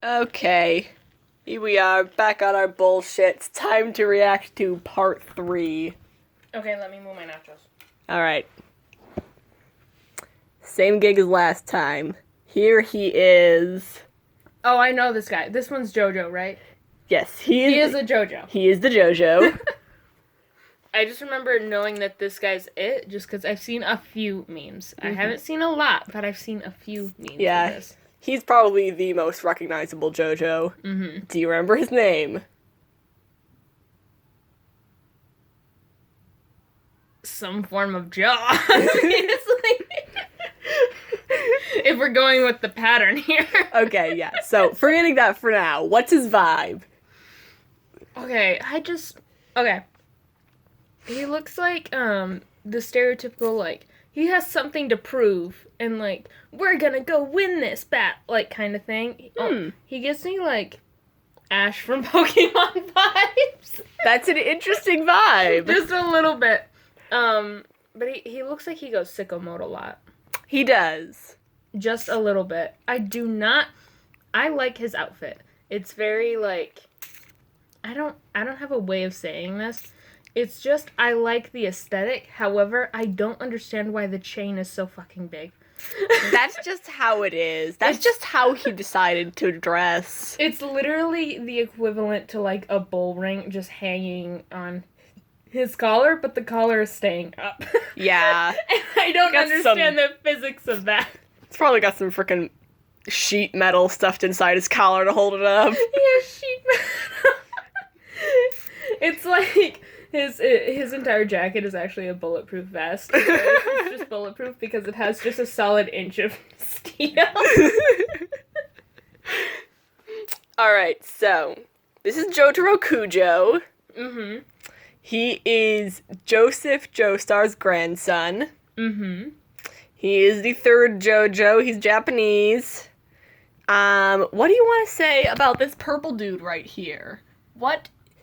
Okay, here we are, back on our bullshit. It's time to react to part 3. Okay, let me move my nachos. Alright. Same gig as last time. Here he is. Oh, I know this guy. This one's JoJo, right? Yes, He is a JoJo. He is the JoJo. I just remember knowing that this guy's it just because I've seen a few memes. I haven't seen a lot, but I've seen a few memes of this. He's probably the most recognizable JoJo. Mm-hmm. Do you remember his name? Some form of jaw. If we're going with the pattern here. Okay, yeah. So, forgetting that for now, what's his vibe? Okay, Okay. He looks like, the stereotypical, like, he has something to prove, and, like, we're gonna go win this like, kind of thing. He gives me, like, Ash from Pokemon vibes. That's an interesting vibe. Just a little bit. But he looks like he goes sicko mode a lot. He does. Just a little bit. I like his outfit. It's very, like, I don't have a way of saying this. It's just, I like the aesthetic. However, I don't understand why the chain is so fucking big. That's just how it is. That's just how he decided to dress. It's literally the equivalent to, like, a bull ring just hanging on his collar, but the collar is staying up. Yeah. And I don't understand the physics of that. It's probably got some freaking sheet metal stuffed inside his collar to hold it up. Yeah, sheet metal. It's like his entire jacket is actually a bulletproof vest. It's just bulletproof because it has just a solid inch of steel. Alright, so this is Jotaro Kujo. Mm-hmm. He is Joseph Joestar's grandson. Mm-hmm. He is the third JoJo. He's Japanese. What do you want to say about this purple dude right here?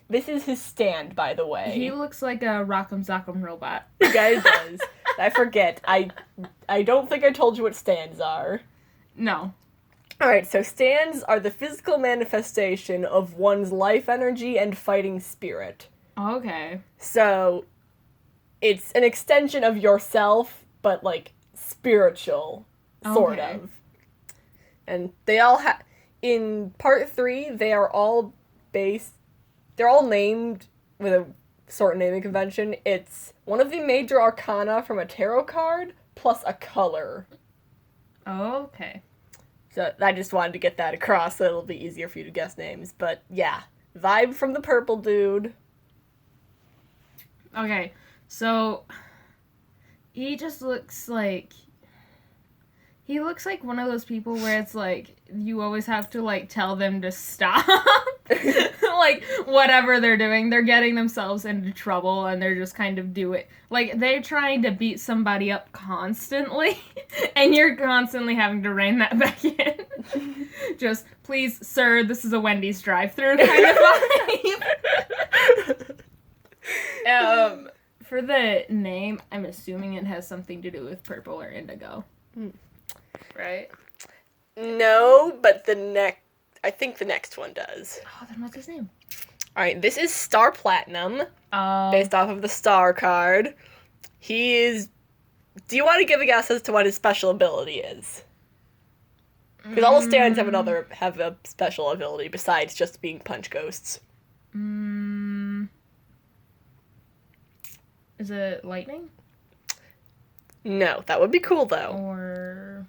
This is his stand, by the way. He looks like a Rock'em Sock'em robot. The guy does. I forget. I don't think I told you what stands are. No. Alright, so stands are the physical manifestation of one's life energy and fighting spirit. Okay. So, it's an extension of yourself, but, like, spiritual, sort of. And they all have... In part 3, they're all named with a sort of naming convention. It's one of the major arcana from a tarot card, plus a color. Okay. So I just wanted to get that across so it'll be easier for you to guess names. But yeah, vibe from the purple dude. Okay, so he just looks like... He looks like one of those people where it's like, you always have to, like, tell them to stop. Like, whatever they're doing, they're getting themselves into trouble and they're just kind of do it. Like, they're trying to beat somebody up constantly, and you're constantly having to rein that back in. Just, please, sir, this is a Wendy's drive-thru kind of vibe. For the name, I'm assuming it has something to do with purple or indigo. Right? No, but I think the next one does. Oh, then what's his name? Alright, this is Star Platinum, based off of the Star card. He is... Do you want to give a guess as to what his special ability is? Because all the stands have a special ability besides just being punch ghosts. Is it lightning? No, that would be cool though. Or...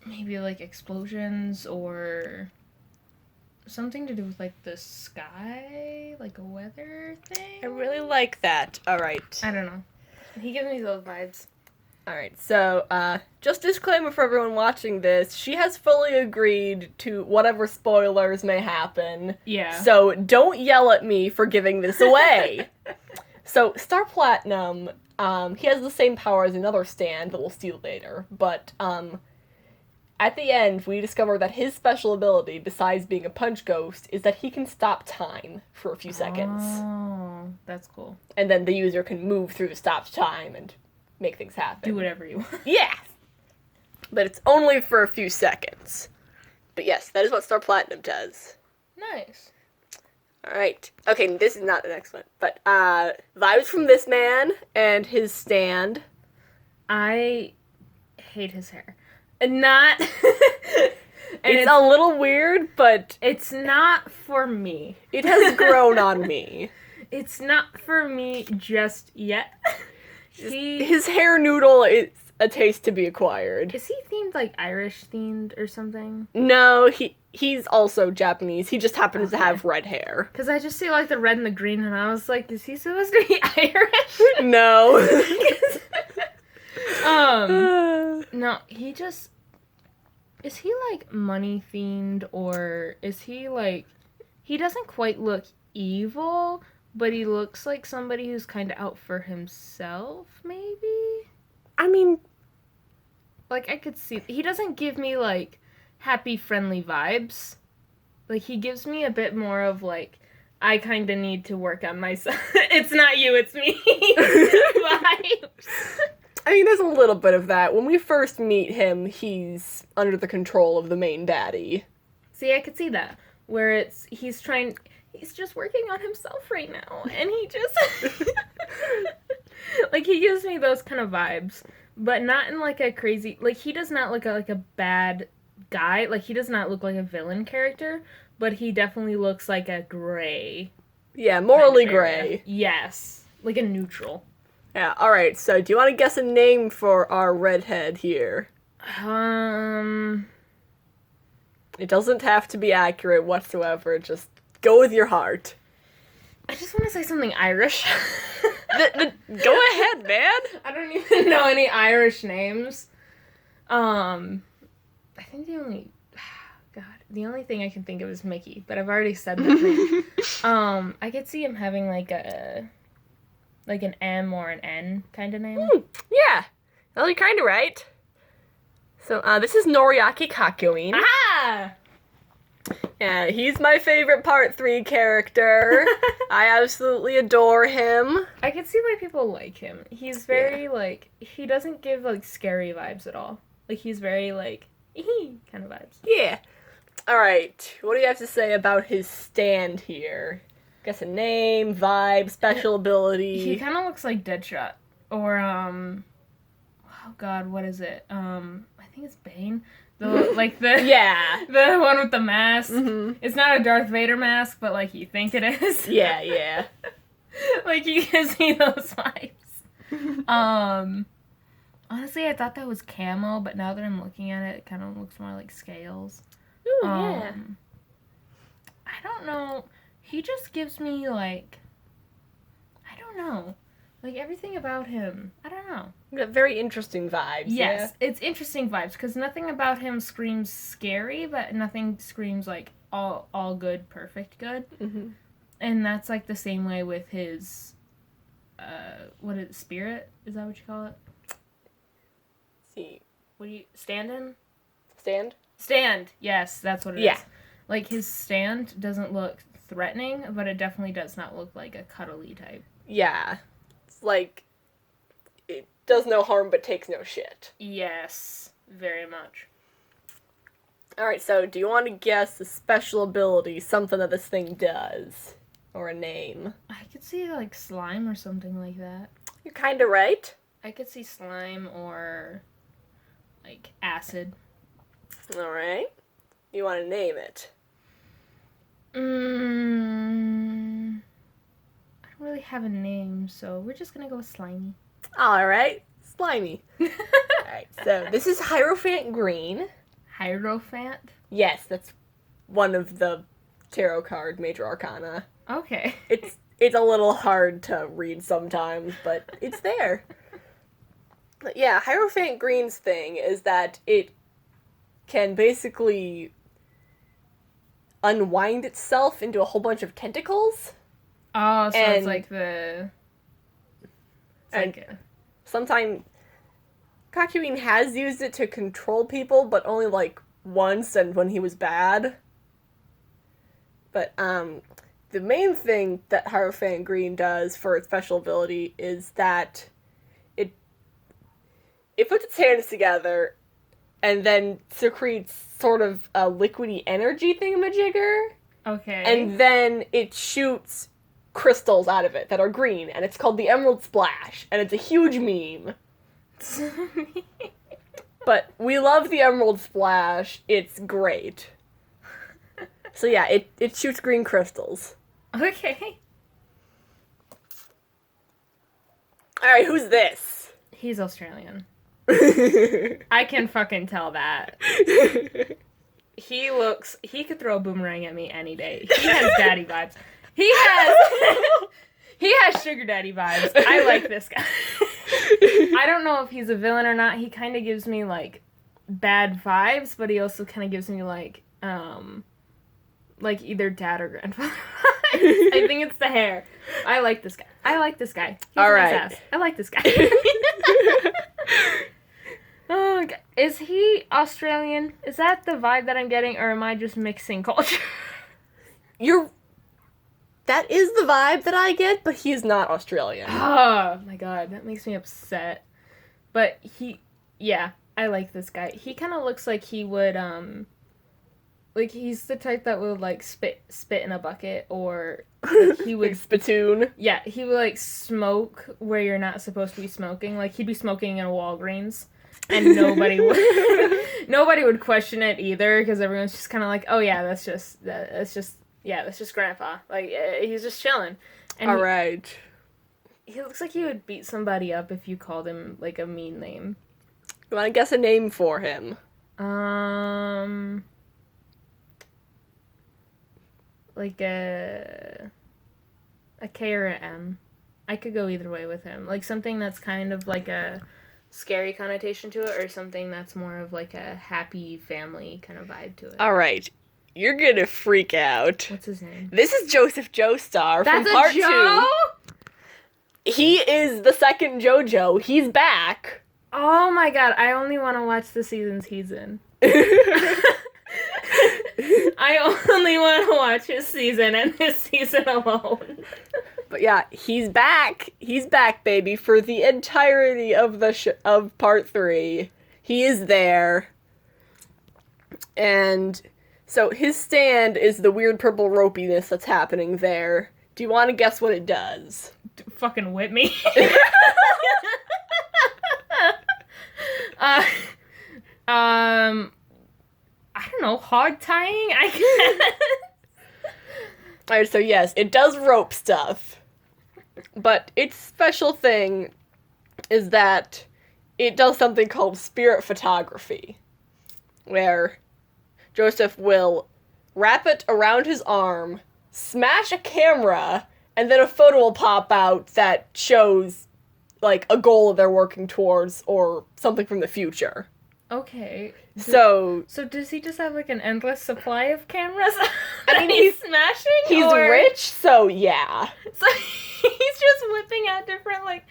maybe like explosions or something to do with like the sky, like a weather thing. I really like that. Alright. I don't know. He gives me those vibes. Alright, so, just disclaimer for everyone watching this, she has fully agreed to whatever spoilers may happen. Yeah. So don't yell at me for giving this away. So, Star Platinum, he has the same power as another stand that we'll see later, but, at the end, we discover that his special ability, besides being a punch ghost, is that he can stop time for a few seconds. Oh, that's cool. And then the user can move through the stopped time and make things happen. Do whatever you want. Yeah! But it's only for a few seconds. But yes, that is what Star Platinum does. Nice. Alright. Okay, this is not the next one. But, vibes from this man and his stand. I hate his hair. Not... And it's a little weird, but... It's not for me. It has grown on me. It's not for me just yet. His hair noodle is a taste to be acquired. Is he themed, like, Irish themed or something? No, he's also Japanese. He just happens to have red hair. Because I just see, like, the red and the green, and I was like, is he supposed to be Irish? No. No, he just... Is he, like, money themed, or is he, like... He doesn't quite look evil, but he looks like somebody who's kind of out for himself, maybe? I mean... Like, I could see... He doesn't give me, like, happy, friendly vibes. Like, he gives me a bit more of, like, I kind of need to work on myself. It's not you, it's me. Vibes. I mean, there's a little bit of that. When we first meet him, he's under the control of the main daddy. See, I could see that. Where he's just working on himself right now. And he just... like, he gives me those kind of vibes. But not in, like, a crazy... Like, he does not look like a bad guy. Like, he does not look like a villain character. But he definitely looks like a gray. Yeah, morally gray. Yes. Like a neutral. Yeah, alright, so do you want to guess a name for our redhead here? It doesn't have to be accurate whatsoever, just go with your heart. I just want to say something Irish. Go ahead, man! I don't even know any Irish names. I think the only thing I can think of is Mickey, but I've already said that name. I could see him having like an M or an N kind of name. Yeah. Well, you're kind of right. So, this is Noriaki Kakyoin. Ah! Yeah, he's my favorite Part 3 character. I absolutely adore him. I can see why people like him. He's very, he doesn't give, scary vibes at all. Like, he's very, kind of vibes. Yeah. Alright, what do you have to say about his stand here? Guess a name, vibe, special ability. He kind of looks like Deadshot. Or, oh god, what is it? I think it's Bane. Yeah. The one with the mask. Mm-hmm. It's not a Darth Vader mask, but, you think it is. Yeah. He gives me those vibes. Honestly, I thought that was camo, but now that I'm looking at it, it kind of looks more like scales. Ooh, yeah. I don't know. He just gives me, I don't know. Everything about him. I don't know. Got very interesting vibes. Yes, it's interesting vibes, because nothing about him screams scary, but nothing screams, all good, perfect good. Mm-hmm. And that's, the same way with his, spirit? Is that what you call it? Let's see. What do you, stand-in? Stand? Stand, yes, that's what it Yeah. is. His stand doesn't look threatening, but it definitely does not look like a cuddly type. Yeah. It's it does no harm but takes no shit. Yes, very much. Alright, so do you want to guess a special ability, something that this thing does? Or a name? I could see, slime or something like that. You're kinda right. I could see slime or, acid. Alright. You want to name it? I don't really have a name, so we're just gonna go with slimy. Alright. Slimy. Alright, so this is Hierophant Green. Hierophant? Yes, that's one of the tarot card major arcana. Okay. It's a little hard to read sometimes, but it's there. But yeah, Hierophant Green's thing is that it can basically unwind itself into a whole bunch of tentacles. Oh, so and, it's like the... Sometimes Kakyoin has used it to control people, but only once and when he was bad. But the main thing that Hierophant Green does for its special ability is that it it puts its hands together and then secretes sort of a liquidy energy thingamajigger. Okay. And then it shoots crystals out of it that are green, and it's called the Emerald Splash, and it's a huge meme. But we love the Emerald Splash. It's great. So yeah, it shoots green crystals. Okay. Alright, who's this? He's Australian. I can fucking tell that. He could throw a boomerang at me any day. He has daddy vibes. He has sugar daddy vibes. I like this guy. I don't know if he's a villain or not. He kind of gives me, like, bad vibes, but he also kind of gives me, like either dad or grandfather vibes. I think it's the hair. I like this guy. He's all nice right. ass. I like this guy. Oh, God. Is he Australian? Is that the vibe that I'm getting, or am I just mixing culture? That is the vibe that I get, but he is not Australian. Oh my god, that makes me upset. But I like this guy. He kind of looks like he would, like he's the type that would like spit in a bucket, or like, he would like spittoon. Yeah, he would like smoke where you're not supposed to be smoking. Like he'd be smoking in a Walgreens, and nobody would question it either, because everyone's just kind of like, oh yeah, that's just grandpa. Like he's just chilling. And all right. He looks like he would beat somebody up if you called him like a mean name. You want to guess a name for him? Like a K or an M. I could go either way with him. Like something that's kind of like a scary connotation to it, or something that's more of like a happy family kind of vibe to it. All right. You're gonna freak out. What's his name? This is Joseph Joestar from part 2. He is the second JoJo. He's back. Oh my god, I only want to watch the seasons he's in. I only want to watch his season and his season alone. But yeah, he's back. He's back, baby, for the entirety of the of part 3. He is there. And so his stand is the weird purple ropiness that's happening there. Do you want to guess what it does? Fucking whip me. I don't know, hog tying, I guess. Alright, so yes, it does rope stuff. But its special thing is that it does something called spirit photography, where Joseph will wrap it around his arm, smash a camera, and then a photo will pop out that shows, like, a goal they're working towards or something from the future. Okay. So does he just have, like, an endless supply of cameras? I mean, he's smashing? He's rich, so yeah. So he's just whipping out different, like...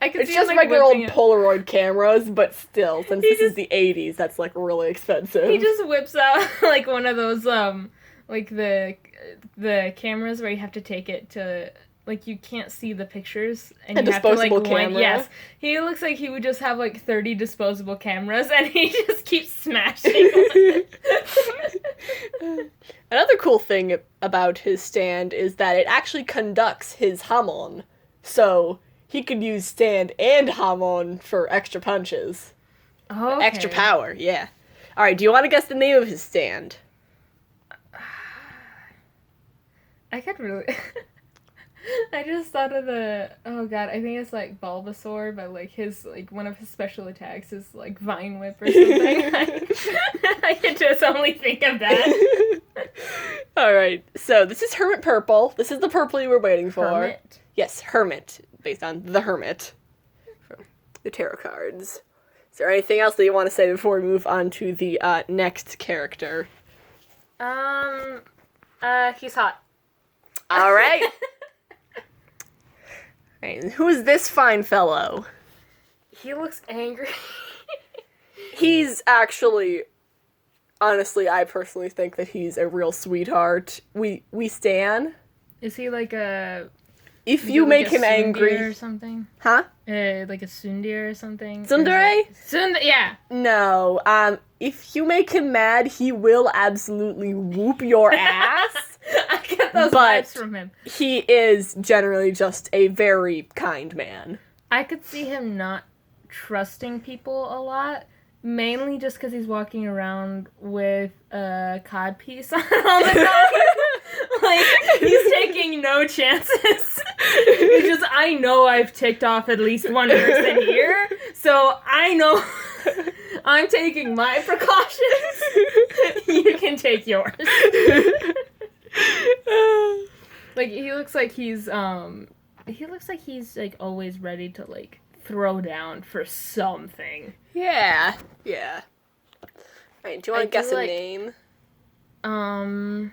I could it's see just him, like, regular old whipping Polaroid cameras, but still, since this is the 80s, that's, like, really expensive. He just whips out, like, one of those, like, the cameras where you have to take it to... Like, you can't see the pictures, and you have to, like, camera. Yes. He looks like he would just have, like, 30 disposable cameras, and he just keeps smashing one. Another cool thing about his stand is that it actually conducts his hamon, so he could use stand and hamon for extra punches. Oh, okay. Extra power, yeah. Alright, do you want to guess the name of his stand? I could really... I just thought of oh god, I think it's like Bulbasaur, but like one of his special attacks is like Vine Whip or something. I could just only think of that. Alright, so this is Hermit Purple. This is the purple you were waiting for. Hermit? Yes, Hermit, based on the Hermit from the tarot cards. Is there anything else that you want to say before we move on to the next character? He's hot. Alright. Who is this fine fellow? He looks angry. He's actually, honestly, I personally think that he's a real sweetheart. We stan. Is he like a if you make him angry or something. Huh? Like a tsundere or something. Tsundere? Yeah. No. If you make him mad, he will absolutely whoop your ass. I get those vibes from him. He is generally just a very kind man. I could see him not trusting people a lot, mainly just because he's walking around with a codpiece on all the time. Like, he's taking no chances. I know I've ticked off at least one person here, so I know I'm taking my precautions. You can take yours. Like, he looks like he's like always ready to like throw down for something. Yeah. Alright, do you want to guess a name? I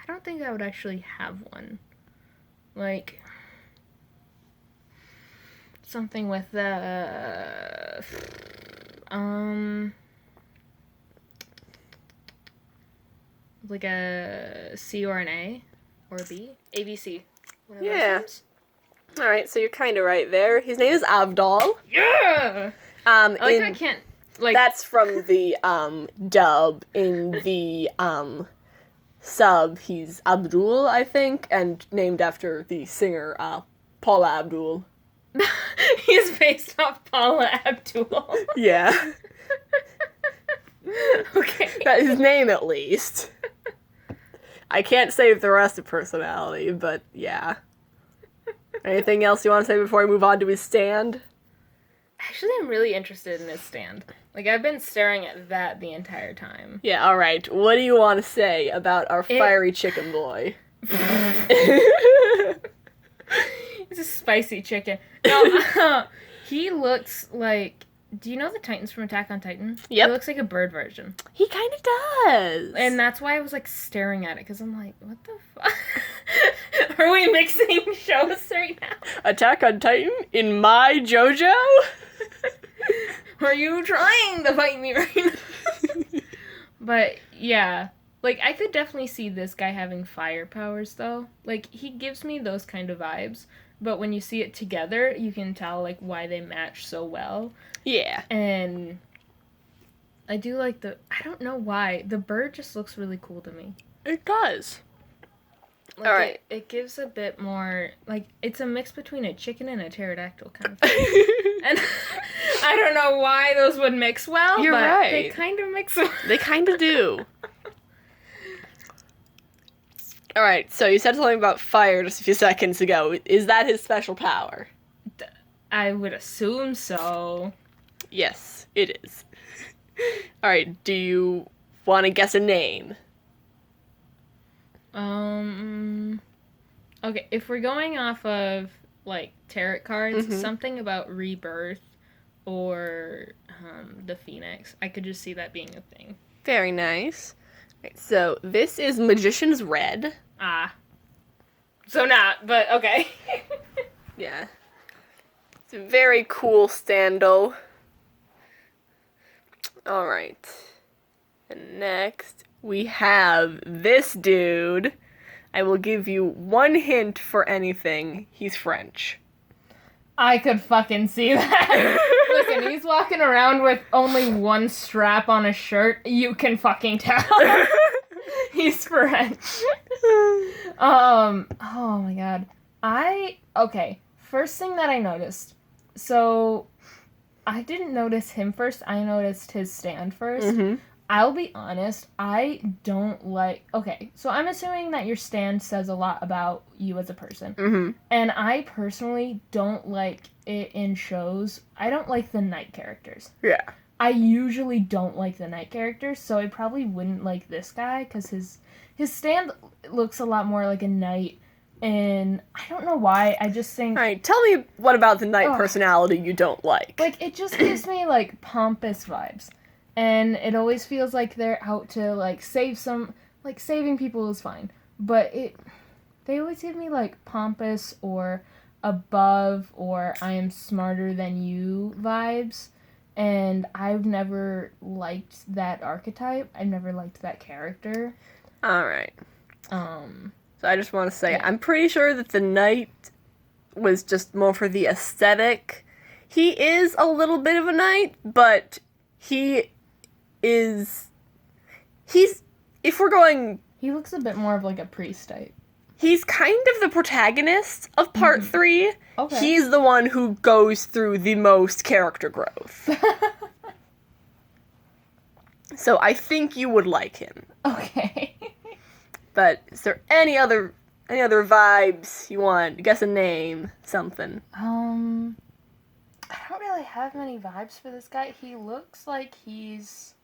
don't think I would actually have one. Like, something with like a C or an A or a B? ABC. One of those names. Alright, so you're kind of right there. His name is Avdol. Yeah! I can't, like... That's from the, dub. In the, sub, he's Abdul, I think, and named after the singer, Paula Abdul. He's based off Paula Abdul. Yeah. Okay. That's his name, at least. I can't save the rest of personality, but yeah. Anything else you want to say before we move on to his stand? Actually, I'm really interested in his stand. Like, I've been staring at that the entire time. Yeah, alright. What do you want to say about our fiery chicken boy? He's a spicy chicken. No, he looks like... Do you know the Titans from Attack on Titan? Yep. He looks like a bird version. He kind of does. And that's why I was, like, staring at it, because I'm like, what the fuck? Are we mixing shows right now? Attack on Titan in my JoJo? Are you trying to fight me right now? But, yeah. Like, I could definitely see this guy having fire powers, though. Like, he gives me those kind of vibes. But when you see it together, you can tell, like, why they match so well. Yeah. And I do like I don't know why. The bird just looks really cool to me. It does. Like, all right. It gives a bit more, like, it's a mix between a chicken and a pterodactyl kind of thing. And I don't know why those would mix well, You're but right. they kind of mix well. They kind of do. Alright, so you said something about fire just a few seconds ago. Is that his special power? I would assume so. Yes, it is. Alright, do you want to guess a name? Okay, if we're going off of, like, tarot cards, something about rebirth or the Phoenix. I could just see that being a thing. Very nice. Right, so this is Magician's Red. Ah. So not, but okay. Yeah. It's a very cool stando. Alright. And next, we have this dude. I will give you one hint for anything. He's French. I could fucking see that. Listen, he's walking around with only one strap on his shirt. You can fucking tell. He's French. Oh my god. Okay, first thing that I noticed. So, I didn't notice him first. I noticed his stand first. Mm-hmm. I'll be honest, I don't like... Okay, so I'm assuming that your stand says a lot about you as a person. Mm-hmm. And I personally don't like it in shows. I don't like the knight characters. Yeah. I usually don't like the knight characters, so I probably wouldn't like this guy, because his stand looks a lot more like a knight, and I don't know why, I just think... Alright, tell me what about the knight personality you don't like. Like, it just gives me, like, pompous vibes. And it always feels like they're out to, like, save some... Like, saving people is fine. But they always give me, like, pompous or above or I am smarter than you vibes. And I've never liked that archetype. I've never liked that character. Alright. So I just want to say, Yeah. I'm pretty sure that the knight was just more for the aesthetic. He is a little bit of a knight, but he's, if we're going, He looks a bit more of like a priest type. he's kind of the protagonist of part 3. Okay. He's the one who goes through the most character growth. So I think you would like him. Okay. But is there any other vibes you want? Guess a name, something. I don't really have many vibes for this guy. He looks like he's.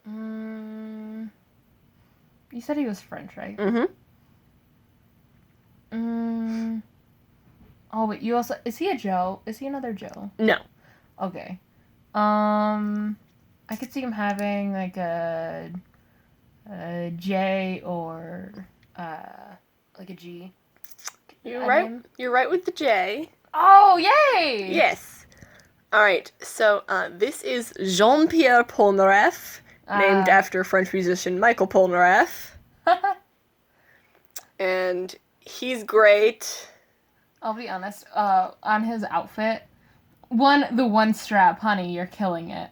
You said he was French, right? Mm-hmm. Oh, but you also is he a Joe? Is he another Joe? No. Okay. I could see him having like a J or like a G. You're right. You're right with the J. Oh, yay! Yes. All right. So this is Jean-Pierre Polnareff, named after French musician Michael Polnareff, and he's great. I'll be honest. On his outfit, the one strap, honey, you're killing it.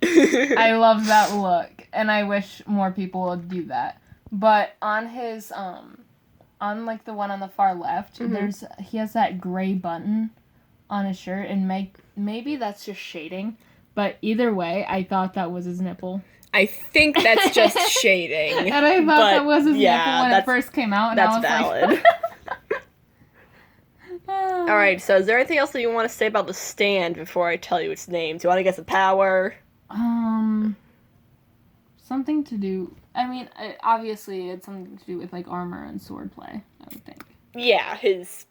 I love that look, and I wish more people would do that. But on his on like the one on the far left, he has that gray button on his shirt, and maybe that's just shading. But either way, I thought that was his nipple. I think that's just shading. And I thought that was his nipple when it first came out. And That's I was valid. Like, All right. So is there anything else that you want to say about the stand before I tell you its name? Do you want to guess the power? Something to do. I mean, obviously, it's something to do with like armor and swordplay. I would think. Yeah, his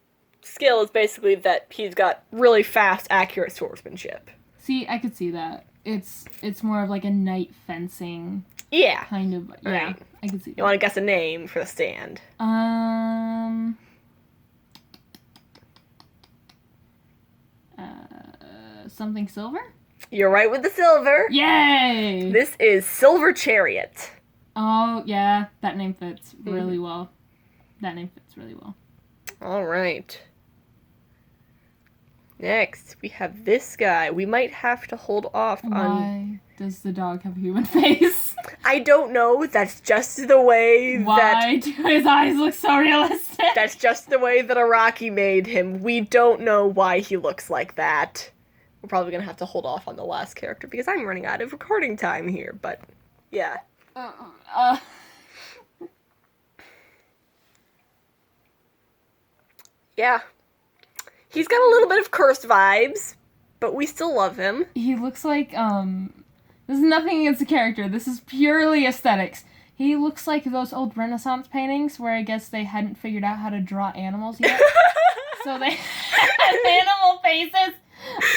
skill is basically that he's got really fast, accurate swordsmanship. See, I could see that. It's more of like a knight fencing. Yeah. Kind of. Yeah, Right. I could see that. You want to guess a name for the stand? Something silver? You're right with the silver. Yay! This is Silver Chariot. Oh, yeah. That name fits really well. That name fits really well. All right. Next, we have this guy. We might have to hold off on... Why does the dog have a human face? I don't know. That's just the way Why do his eyes look so realistic? That's just the way that Araki made him. We don't know why he looks like that. We're probably going to have to hold off on the last character because I'm running out of recording time here, but yeah. Yeah. He's got a little bit of cursed vibes, but we still love him. He looks like, this is nothing against the character. This is purely aesthetics. He looks like those old Renaissance paintings where I guess they hadn't figured out how to draw animals yet. So they had animal faces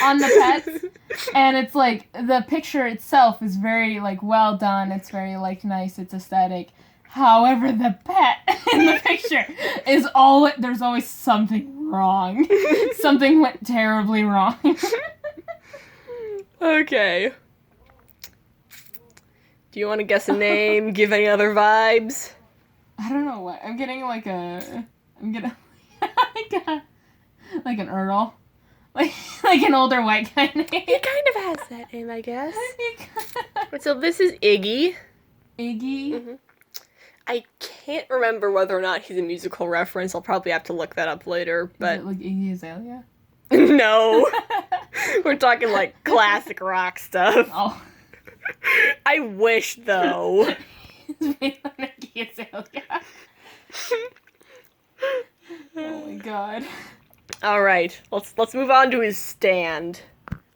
on the pets. And it's like, the picture itself is very, like, well done. It's very, like, nice. It's aesthetic. However, the pet in the picture is there's always something wrong. Something went terribly wrong. Okay. Do you want to guess a name? Give any other vibes? I don't know what. I'm getting like an Earl. Like an older white guy name. He kind of has that name, I guess. So this is Iggy. Iggy? Mm-hmm. I can't remember whether or not he's a musical reference. I'll probably have to look that up later, but... Is it like Iggy Azalea? No. We're talking like classic rock stuff. Oh. I wish, though. It's based on Iggy Azalea. Oh my god. Alright, let's move on to his stand.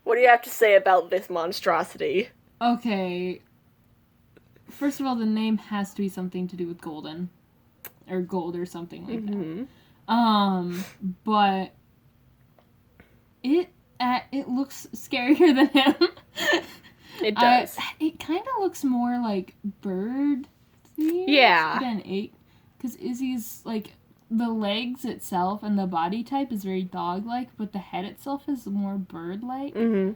What do you have to say about this monstrosity? Okay. First of all, the name has to be something to do with golden. Or gold or something like that. But it looks scarier than him. It does. It kind of looks more like bird than ape. Because Izzy's, like, the legs itself and the body type is very dog-like, but the head itself is more bird-like. Mm-hmm.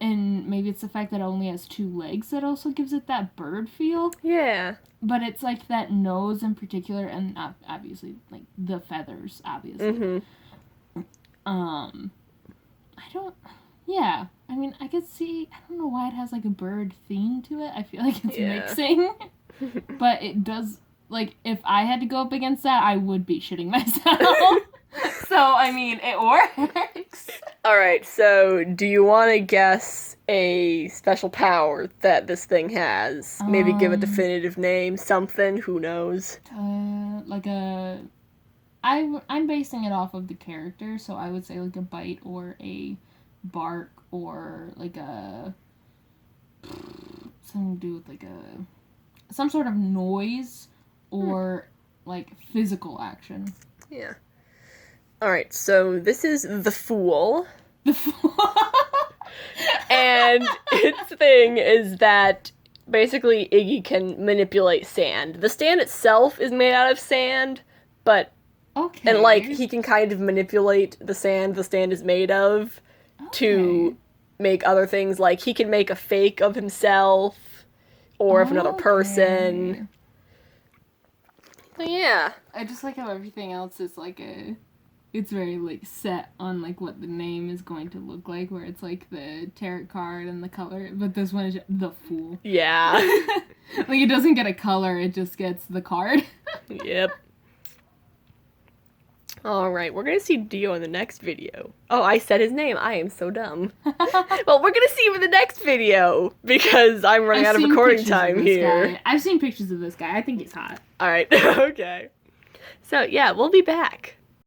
and maybe it's the fact that it only has 2 legs that also gives it that bird feel. Yeah. But it's like that nose in particular, and obviously like the feathers, obviously. Mm-hmm. I don't. Yeah, I mean, I could see. I don't know why it has like a bird theme to it. I feel like it's mixing, but it does. Like, if I had to go up against that, I would be shitting myself. So, I mean, it works. Alright, so do you want to guess a special power that this thing has? Maybe give a definitive name, something, who knows? Like a... I'm basing it off of the character, so I would say like a bite or a bark or like a... something to do with like a... some sort of noise or like physical action. Yeah. Alright, so this is the Fool. The Fool. And its thing is that basically Iggy can manipulate sand. The stand itself is made out of sand, but... Okay. And, like, he can kind of manipulate the stand is made of to make other things. Like, he can make a fake of himself or of another person. So, yeah. I just like how everything else is like it's very like set on like what the name is going to look like, where it's like the tarot card and the color, but this one is just the Fool. Yeah. Like, it doesn't get a color, it just gets the card. Yep. Alright, we're gonna see Dio in the next video. Oh, I said his name. I am so dumb. Well, we're gonna see him in the next video, because I'm running out of recording time here. Guy. I've seen pictures of this guy. I think he's hot. Alright, okay. So, yeah, we'll be back.